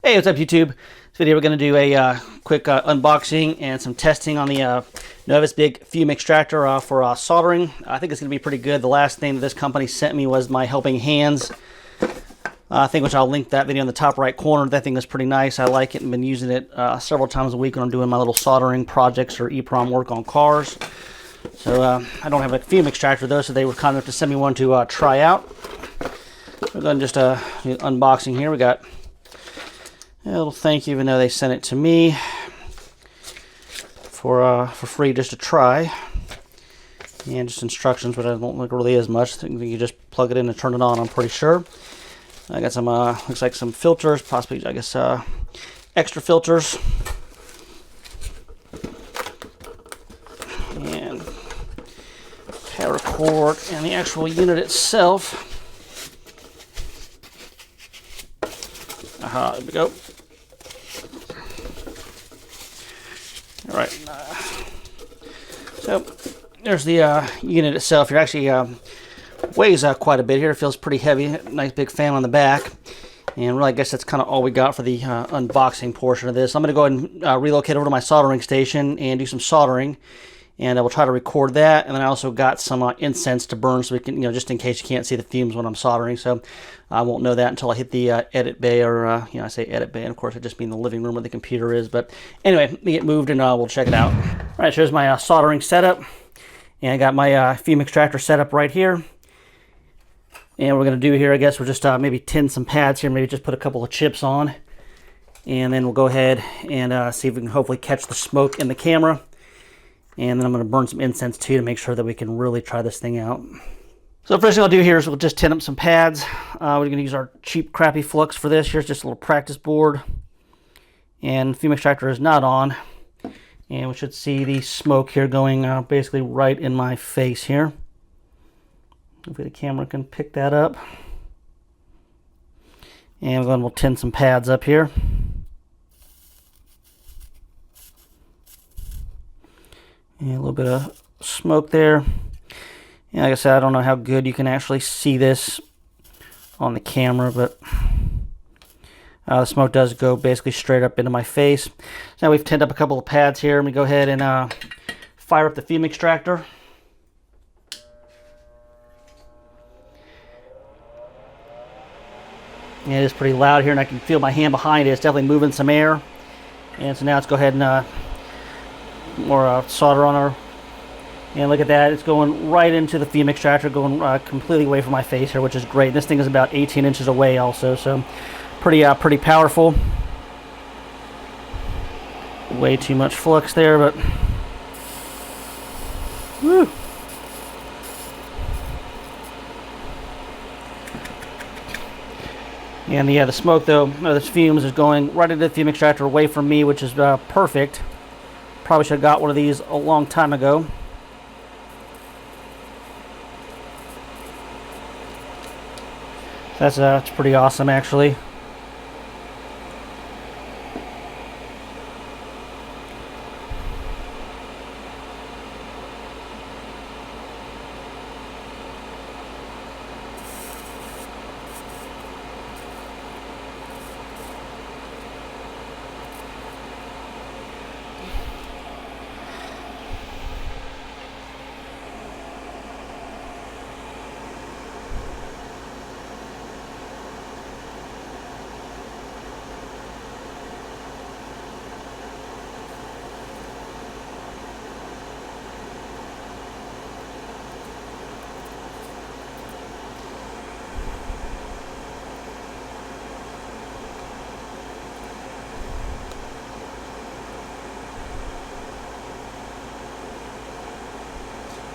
Hey, what's up YouTube? This video we're going to do a quick unboxing and some testing on the NOEVSBIG Fume Extractor for soldering. I think it's going to be pretty good. The last thing that this company sent me was my helping hands thing, which I'll link that video in the top right corner. That thing is pretty nice. I like it and been using it several times a week when I'm doing my little soldering projects or EEPROM work on cars. So I don't have a fume extractor though, so they were kind enough to send me one to try out. We're going to just do unboxing here. We got a little thank you, even though they sent it to me for free just to try, and just instructions, but I don't think really is much. I think you just plug it in and turn it on, I'm pretty sure. I got some looks like some filters, possibly I guess extra filters, and power cord, and the actual unit itself. Aha, there we go. All right, so there's the unit itself. It actually weighs quite a bit here. It feels pretty heavy. Nice big fan on the back. And really, I guess that's kind of all we got for the unboxing portion of this. I'm going to go ahead and relocate over to my soldering station and do some soldering. And I will try to record that. And then I also got some incense to burn, so we can, just in case you can't see the fumes when I'm soldering. So I won't know that until I hit the edit bay, or I say edit bay, and of course I just mean the living room where the computer is. But anyway, let me get moved and we'll check it out. All right, so here's my soldering setup, and I got my fume extractor set up right here. And what we're going to do here, I guess, we'll just maybe tin some pads here, maybe just put a couple of chips on, and then we'll go ahead and see if we can hopefully catch the smoke in the camera. And then I'm going to burn some incense too to make sure that we can really try this thing out. So the first thing I'll do here is we'll just tin up some pads. We're going to use our cheap, crappy flux for this. Here's just a little practice board. And fume extractor is not on. And we should see the smoke here going basically right in my face here. Hopefully the camera can pick that up. And we'll tin some pads up here. And a little bit of smoke there. And like I said, I don't know how good you can actually see this on the camera, but the smoke does go basically straight up into my face. So now we've tinned up a couple of pads here. Let me go ahead and fire up the fume extractor. And it is pretty loud here, and I can feel my hand behind it. It's definitely moving some air. And so now let's go ahead and more solder on our, and look at that, it's going right into the fume extractor, going completely away from my face here, which is great. This thing is about 18 inches away also, so pretty powerful. Way too much flux there, but woo. And yeah, the smoke though, the fumes is going right into the fume extractor away from me, which is perfect. Probably should have got one of these a long time ago. That's pretty awesome, actually.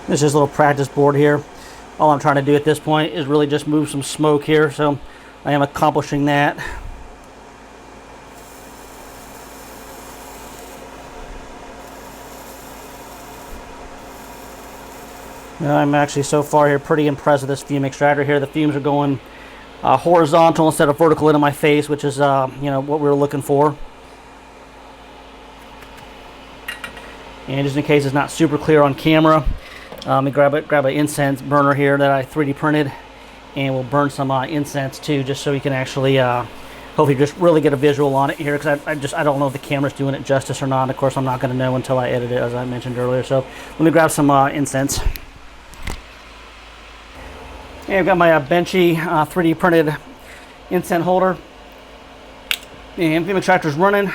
This is a little practice board here. All I'm trying to do at this point is really just move some smoke here, so I am accomplishing that. I'm actually so far here pretty impressed with this fume extractor here. The fumes are going horizontal instead of vertical into my face, which is what we were looking for. And just in case it's not super clear on camera, let me grab an incense burner here that I 3D printed, and we'll burn some incense too, just so you can actually hopefully just really get a visual on it here, because I don't know if the camera's doing it justice or not. Of course, I'm not going to know until I edit it, as I mentioned earlier. So let me grab some incense. And I've got my Benchy 3D printed incense holder, and Fume extractor's running.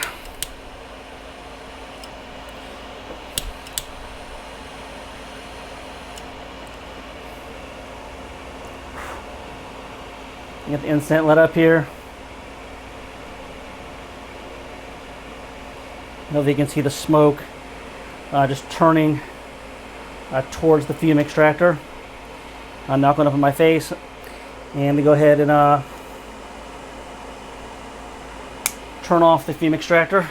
Get the incense lit up here. Hopefully you can see the smoke just turning towards the fume extractor. I'm knocking up in my face, and we go ahead and turn off the fume extractor.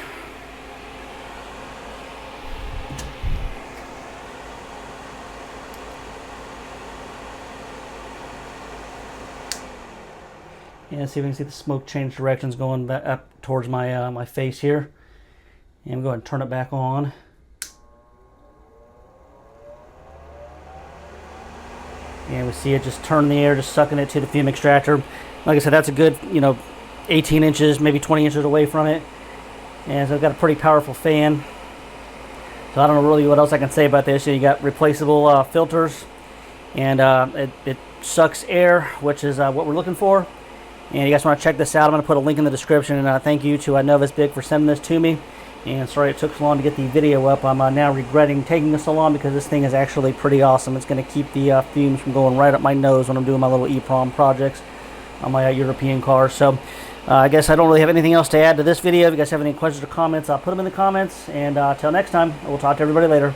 And see if we can see the smoke change directions going back up towards my my face here. And go ahead and turn it back on. And we see it just turn in the air, just sucking it to the fume extractor. Like I said, that's a good, 18 inches, maybe 20 inches away from it. And so I've got a pretty powerful fan. So I don't know really what else I can say about this. You got replaceable filters, and it sucks air, which is what we're looking for. And you guys want to check this out, I'm going to put a link in the description. And thank you to NOEVSBIG for sending this to me. And sorry it took so long to get the video up. I'm now regretting taking this so long, because this thing is actually pretty awesome. It's going to keep the fumes from going right up my nose when I'm doing my little EEPROM projects on my European cars. So I guess I don't really have anything else to add to this video. If you guys have any questions or comments, I'll put them in the comments. And until next time, we'll talk to everybody later.